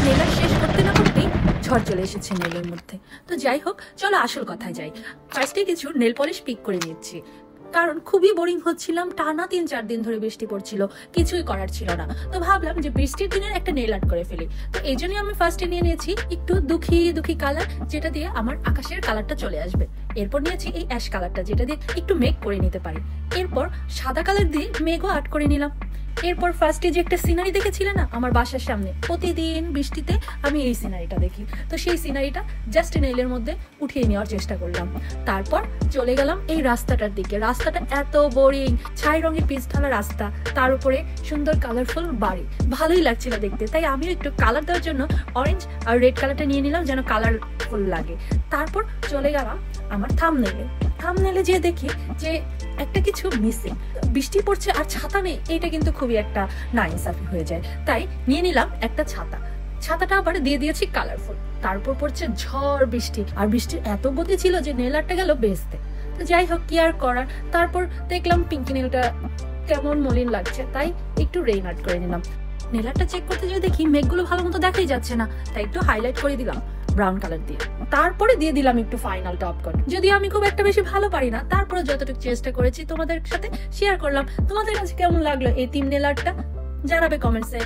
Nail art শেষ করতে না করতেই ঝড় চলে এসেছে নেলের মধ্যে। তো যাই হোক, চলো আসল কথায় যাই। ফার্স্টে কিছু নেল পলিশ পিক করে নিচ্ছি, কারণ খুবই বোরিং হচ্ছিলাম, টানা 3-4 দিন ধরে বৃষ্টি পড়ছিল, কিছুই করার ছিল না। তো ভাবলাম যে বৃষ্টির দিনের একটা নেল আর্ট করে ফেলি। তো এই জন্যই আমি ফার্স্টে নিয়ে নিয়েছি একটু দুঃখী দুঃখী কালার, যেটা দিয়ে আমার আকাশের কালারটা চলে আসবে। এরপর নিয়েছি এই অ্যাশ কালারটা, যেটা দিয়ে একটু মেঘ করে নিতে পারি। এরপর সাদা কালার দিয়ে মেঘও আর্ট করে নিলাম। এরপর ফার্স্টে যে একটা সিনারি দেখেছিলে না আমার বাসার সামনে, প্রতিদিন বৃষ্টিতে আমি এই সিনারিটা দেখি, তো সেই সিনারিটা জাস্ট নেইলের মধ্যে উঠিয়ে নেওয়ার চেষ্টা করলাম। তারপর চলে গেলাম এই রাস্তাটার দিকে। রাস্তাটা এত বোরিং, ছাই রঙের পিচ ঢালা রাস্তা, তার উপরে সুন্দর কালারফুল বাড়ি, ভালোই লাগছিল দেখতে। তাই আমিও একটু কালার দেওয়ার জন্য অরেঞ্জ আর রেড কালারটা নিয়ে নিলাম, যেন কালারফুল লাগে। তারপর চলে গেলাম আমার থাম্বনেলে যেয়ে দেখি যে একটা কিছু মিসিং, বৃষ্টি পড়ছে আর ছাতা নেই, এটা কিন্তু খুবই একটা নাইনসাফি হয়ে যায়। তাই নিয়ে নিলাম একটা ছাতাটা আবার দিয়ে দিয়েছি কালারফুল। তারপর পড়ছে ঝড় বৃষ্টি, আর বৃষ্টির এত গতি ছিল যে নেল আর্টটা গেল বেচতে। তো যাই হোক, কি আর করার। তারপর দেখলাম পিঙ্কি নেলটা কেমন মলিন লাগছে, তাই একটু রেইন আর্ট করে নিলাম। নেল আর্টটা চেক করতে যেয়ে দেখি মেঘগুলো ভালো মতো দেখাই যাচ্ছে না, তাই একটু হাইলাইট করে দিলাম ব্রাউন কালার দিয়ে। তারপরে দিয়ে দিলাম একটু ফাইনাল টপ কোট। যদিও আমি খুব একটা বেশি ভালো পারি না, তারপরে যতটুকু চেষ্টা করেছি তোমাদের সাথে শেয়ার করলাম। তোমাদের কাছে কেমন লাগলো এই থিম নেল আর্টটা জানাবে কমেন্টসে।